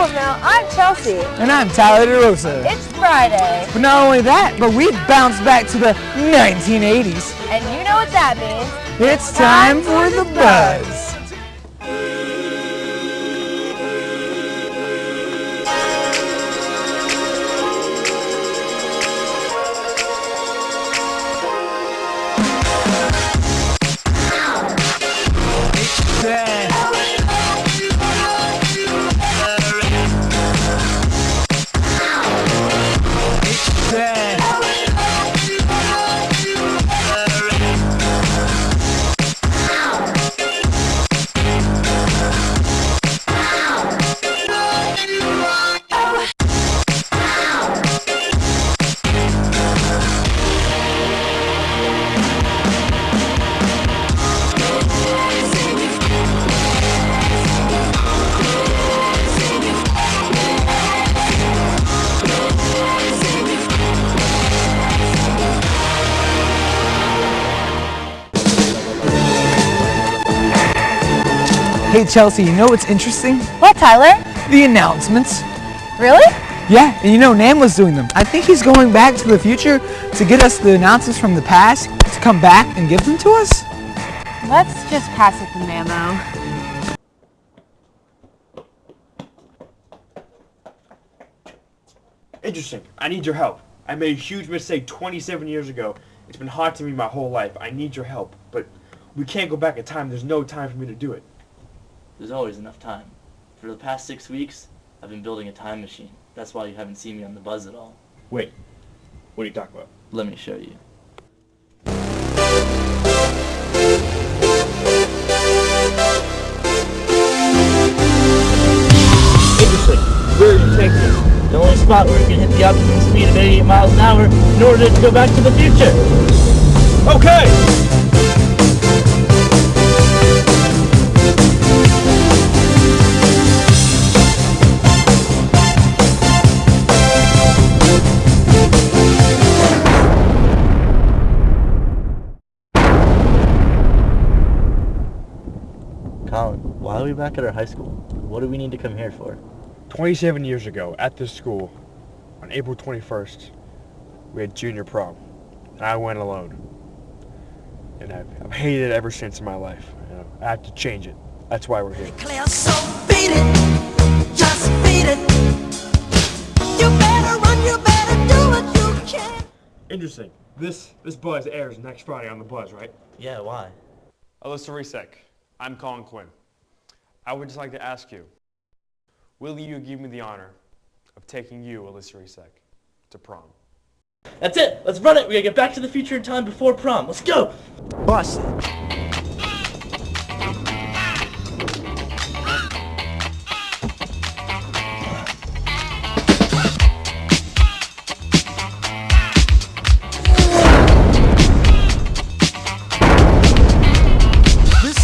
Mel. I'm Chelsea. And I'm Tyler DeRosa. It's Friday. But not only that, but we've bounced back to the 1980s. And you know what that means. It's time for the buzz. Hey Chelsea, you know what's interesting? What, Tyler? The announcements. Really? Yeah, and you know Nam was doing them. I think he's going back to the future to get us the announcements from the past to come back and give them to us. Let's just pass it to Namo. Interesting. I need your help. I made a huge mistake 27 years ago. It's been haunting me my whole life. I need your help, but we can't go back in time. There's no time for me to do it. There's always enough time. For the past 6 weeks, I've been building a time machine. That's why you haven't seen me on the buzz at all. Wait, what are you talking about? Let me show you. Interesting. Where are you taking me? The only spot where you can hit the optimum speed of 88 miles an hour in order to go back to the future. Okay! Colin, why are we back at our high school? What do we need to come here for? 27 years ago, at this school, on April 21st, we had junior prom, and I went alone. And I've hated it ever since in my life. You know, I have to change it. That's why we're here. So beat it, just beat it. You better run, you better do what you can. Interesting. This buzz airs next Friday on the Buzz, right? Yeah, why? Alyssa Resek, I'm Colin Quinn. I would just like to ask you, will you give me the honor of taking you, Alyssa Resek, to prom? That's it! Let's run it! We gotta get back to the future in time before prom. Let's go! Bust it.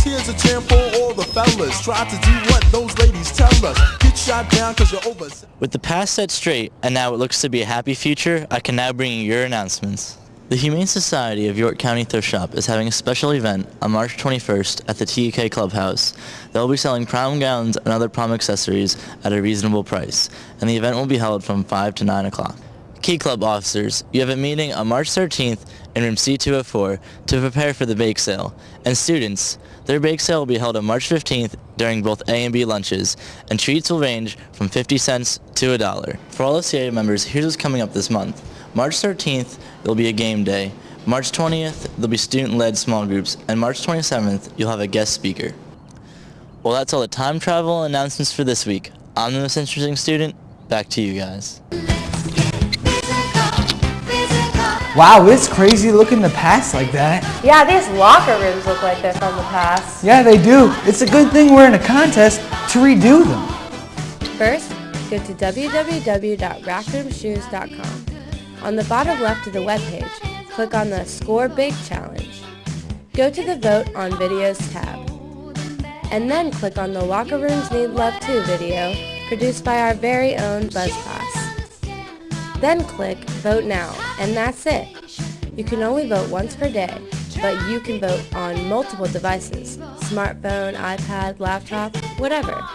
Here's a jam for all the fellas. Try to do what those ladies tell us. Get shot down cause you're over. With the past set straight, and now it looks to be a happy future, I can now bring you your announcements. The Humane Society of York County Thrift Shop is having a special event on March 21st at the TK Clubhouse. They'll be selling prom gowns and other prom accessories at a reasonable price, and the event will be held from 5 to 9 o'clock. Key Club officers, you have a meeting on March 13th in room C204 to prepare for the bake sale. And students, their bake sale will be held on March 15th during both A and B lunches, and treats will range from 50 cents to $1. For all CA members, here's what's coming up this month. March 13th, there'll be a game day. March 20th, there'll be student-led small groups, and March 27th, you'll have a guest speaker. Well, that's all the time travel announcements for this week. I'm the most interesting student. Back to you guys. Wow, it's crazy to look in the past like that. Yeah, these locker rooms look like they're from the past. Yeah, they do. It's a good thing we're in a contest to redo them. First, go to www.rackroomshoes.com. On the bottom left of the webpage, click on the Score Big Challenge. Go to the Vote on Videos tab. And then click on the Locker Rooms Need Love Too video produced by our very own BuzzClass. Then click Vote Now, and that's it. You can only vote once per day, but you can vote on multiple devices, smartphone, iPad, laptop, whatever.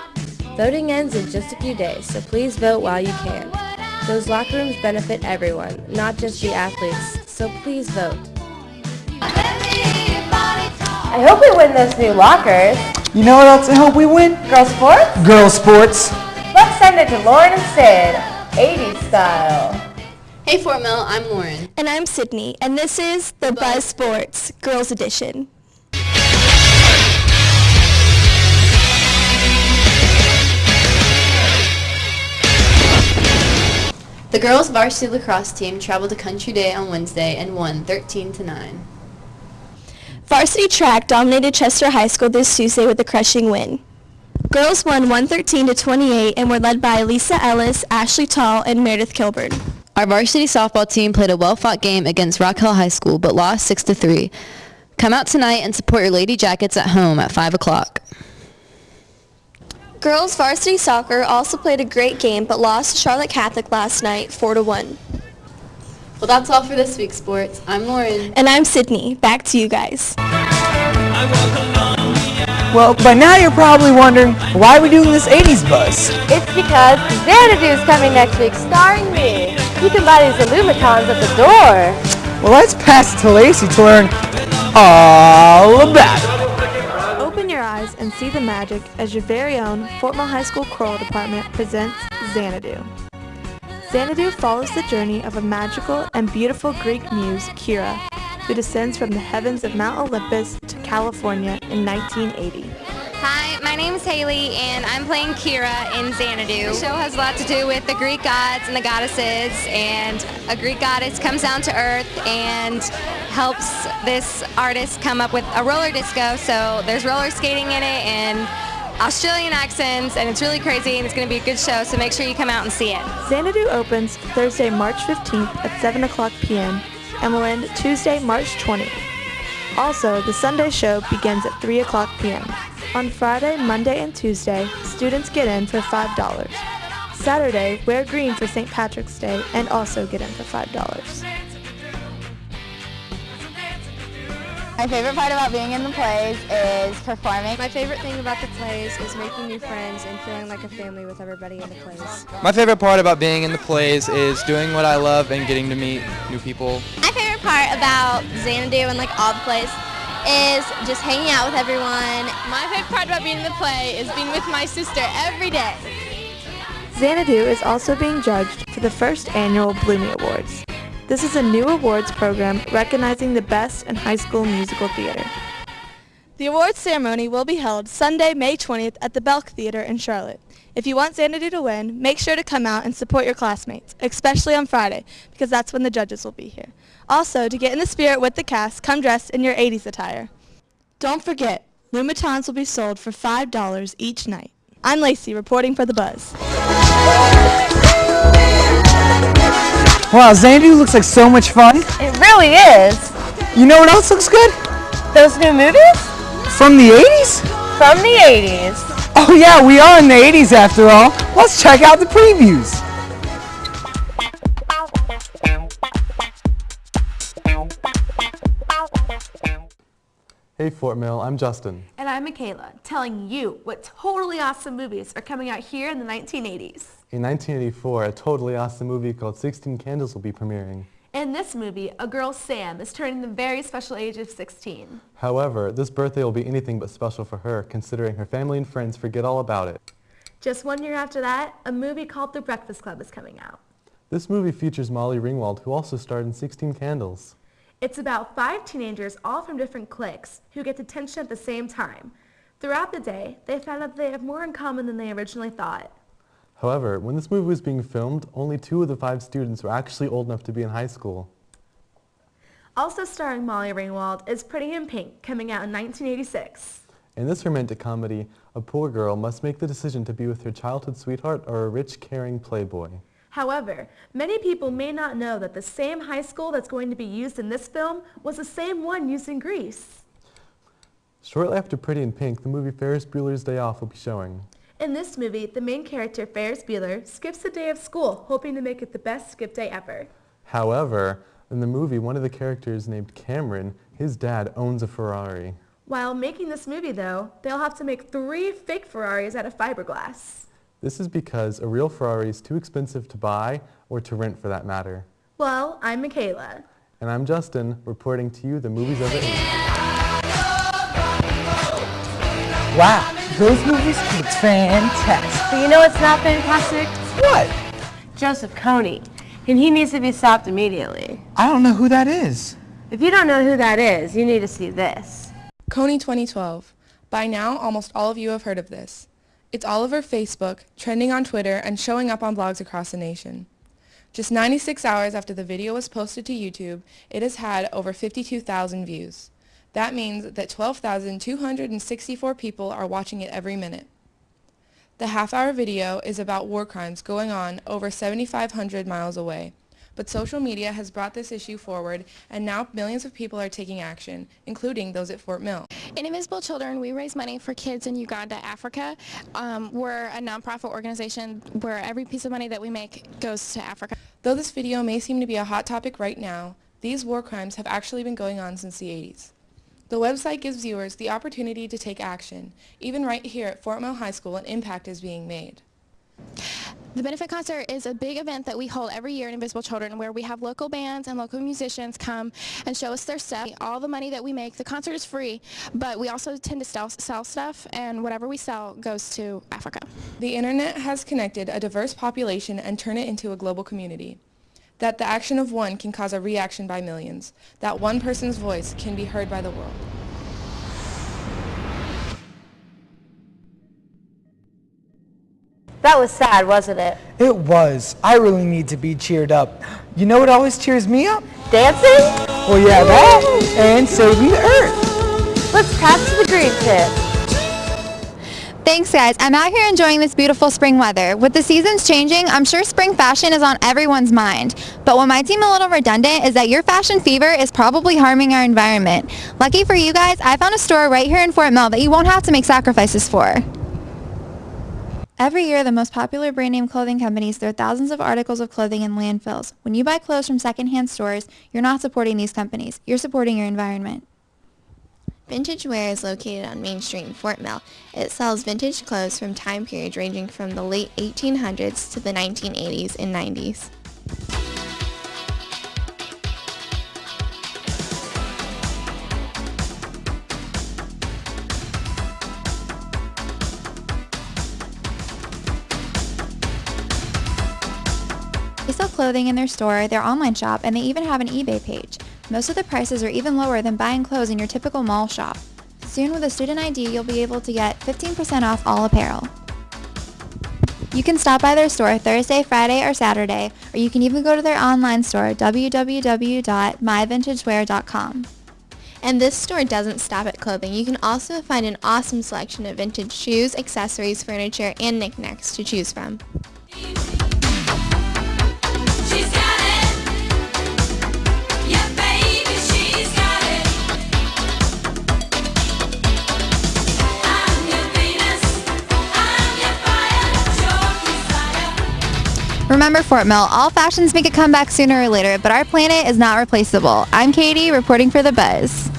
Voting ends in just a few days, so please vote while you can. Those locker rooms benefit everyone, not just the athletes, so please vote. I hope we win those new lockers. You know what else I hope we win? Girls sports? Girls sports. Let's send it to Lauren and Sid, 80s style. Hey Fort Mill, I'm Lauren. And I'm Sydney, and this is the Buzz Sports Girls Edition. The girls varsity lacrosse team traveled to Country Day on Wednesday and won 13-9. Varsity track dominated Chester High School this Tuesday with a crushing win. Girls won 113-28 and were led by Lisa Ellis, Ashley Tall, and Meredith Kilburn. Our varsity softball team played a well-fought game against Rock Hill High School but lost 6-3. Come out tonight and support your Lady Jackets at home at 5 o'clock. Girls varsity soccer also played a great game but lost to Charlotte Catholic last night 4-1. Well, that's all for this week's sports. I'm Lauren. And I'm Sydney. Back to you guys. Well, by now you're probably wondering, why are we doing this 80s buzz? It's because Xanadu is coming next week, starring me. You can buy these Illumitons at the door. Well, let's pass it to Lacey to learn all about it. Open your eyes and see the magic as your very own Fort Mill High School Choral Department presents Xanadu. Xanadu follows the journey of a magical and beautiful Greek muse, Kira, who descends from the heavens of Mount Olympus to California in 1980. Hi, my name is Haley, and I'm playing Kira in Xanadu. The show has a lot to do with the Greek gods and the goddesses, and a Greek goddess comes down to earth and helps this artist come up with a roller disco. So there's roller skating in it and Australian accents, and it's really crazy, and it's going to be a good show, so make sure you come out and see it. Xanadu opens Thursday, March 15th at 7 o'clock p.m. and will end Tuesday, March 20th. Also, the Sunday show begins at 3 o'clock p.m. On Friday, Monday, and Tuesday, students get in for $5. Saturday, wear green for St. Patrick's Day and also get in for $5. My favorite part about being in the plays is performing. My favorite thing about the plays is making new friends and feeling like a family with everybody in the plays. My favorite part about being in the plays is doing what I love and getting to meet new people. My favorite part about Xanadu and like all the plays is just hanging out with everyone. My favorite part about being in the play is being with my sister every day. Xanadu is also being judged for the first annual Bloomy Awards. This is a new awards program recognizing the best in high school musical theater. The awards ceremony will be held Sunday, May 20th at the Belk Theater in Charlotte. If you want Xanadu to win, make sure to come out and support your classmates, especially on Friday, because that's when the judges will be here. Also, to get in the spirit with the cast, come dressed in your 80s attire. Don't forget, Lumitons will be sold for $5 each night. I'm Lacey, reporting for The Buzz. Wow, Xanadu looks like so much fun. It really is. You know what else looks good? Those new movies? From the 80s? From the 80s. Oh yeah, we are in the 80s after all. Let's check out the previews. Hey Fort Mill, I'm Justin. And I'm Michaela, telling you what totally awesome movies are coming out here in the 1980s. In 1984, a totally awesome movie called 16 Candles will be premiering. In this movie, a girl, Sam, is turning the very special age of 16. However, this birthday will be anything but special for her, considering her family and friends forget all about it. Just 1 year after that, a movie called The Breakfast Club is coming out. This movie features Molly Ringwald, who also starred in 16 Candles. It's about 5 teenagers, all from different cliques, who get detention at the same time. Throughout the day, they find out they have more in common than they originally thought. However, when this movie was being filmed, only 2 of the 5 students were actually old enough to be in high school. Also starring Molly Ringwald is Pretty in Pink, coming out in 1986. In this romantic comedy, a poor girl must make the decision to be with her childhood sweetheart or a rich, caring playboy. However, many people may not know that the same high school that's going to be used in this film was the same one used in Greece. Shortly after Pretty in Pink, the movie Ferris Bueller's Day Off will be showing. In this movie, the main character, Ferris Bueller, skips the day of school, hoping to make it the best skip day ever. However, in the movie, one of the characters named Cameron, his dad owns a Ferrari. While making this movie, though, they'll have to make 3 fake Ferraris out of fiberglass. This is because a real Ferrari is too expensive to buy or to rent for that matter. Well, I'm Michaela. And I'm Justin, reporting to you the movies of the 80s. Wow, those movies look fantastic. But you know what's not fantastic? What? Joseph Kony. And he needs to be stopped immediately. I don't know who that is. If you don't know who that is, you need to see this. Kony 2012. By now, almost all of you have heard of this. It's all over Facebook, trending on Twitter, and showing up on blogs across the nation. Just 96 hours after the video was posted to YouTube, it has had over 52,000 views. That means that 12,264 people are watching it every minute. The half-hour video is about war crimes going on over 7,500 miles away. But social media has brought this issue forward, and now millions of people are taking action, including those at Fort Mill. In Invisible Children, we raise money for kids in Uganda, Africa. We're a nonprofit organization where every piece of money that we make goes to Africa. Though this video may seem to be a hot topic right now, these war crimes have actually been going on since the 80s. The website gives viewers the opportunity to take action. Even right here at Fort Mill High School, an impact is being made. The Benefit Concert is a big event that we hold every year in Invisible Children where we have local bands and local musicians come and show us their stuff. All the money that we make, the concert is free, but we also tend to sell stuff, and whatever we sell goes to Africa. The internet has connected a diverse population and turned it into a global community. That the action of one can cause a reaction by millions. That one person's voice can be heard by the world. That was sad, wasn't it? It was. I really need to be cheered up. You know what always cheers me up? Dancing? Well, yeah, that and saving the earth. Let's pass to the green tip. Thanks, guys. I'm out here enjoying this beautiful spring weather. With the seasons changing, I'm sure spring fashion is on everyone's mind. But what might seem a little redundant is that your fashion fever is probably harming our environment. Lucky for you guys, I found a store right here in Fort Mill that you won't have to make sacrifices for. Every year, the most popular brand name clothing companies throw thousands of articles of clothing in landfills. When you buy clothes from secondhand stores, you're not supporting these companies. You're supporting your environment. Vintage Wear is located on Main Street in Fort Mill. It sells vintage clothes from time periods ranging from the late 1800s to the 1980s and 90s. They sell clothing in their store, their online shop, and they even have an eBay page. Most of the prices are even lower than buying clothes in your typical mall shop. Soon with a student ID, you'll be able to get 15% off all apparel. You can stop by their store Thursday, Friday, or Saturday, or you can even go to their online store, www.myvintagewear.com. And this store doesn't stop at clothing. You can also find an awesome selection of vintage shoes, accessories, furniture, and knickknacks to choose from. Remember, Fort Mill, all fashions make a comeback sooner or later, but our planet is not replaceable. I'm Katie, reporting for The Buzz.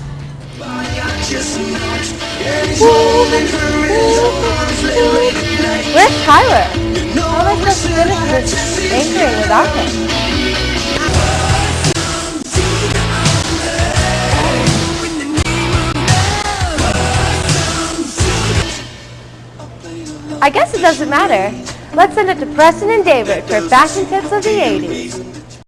Where's Tyler? How am I supposed to finish this anchoring without him? I guess it doesn't matter. Let's send it to Preston and David for fashion tips of the 80s.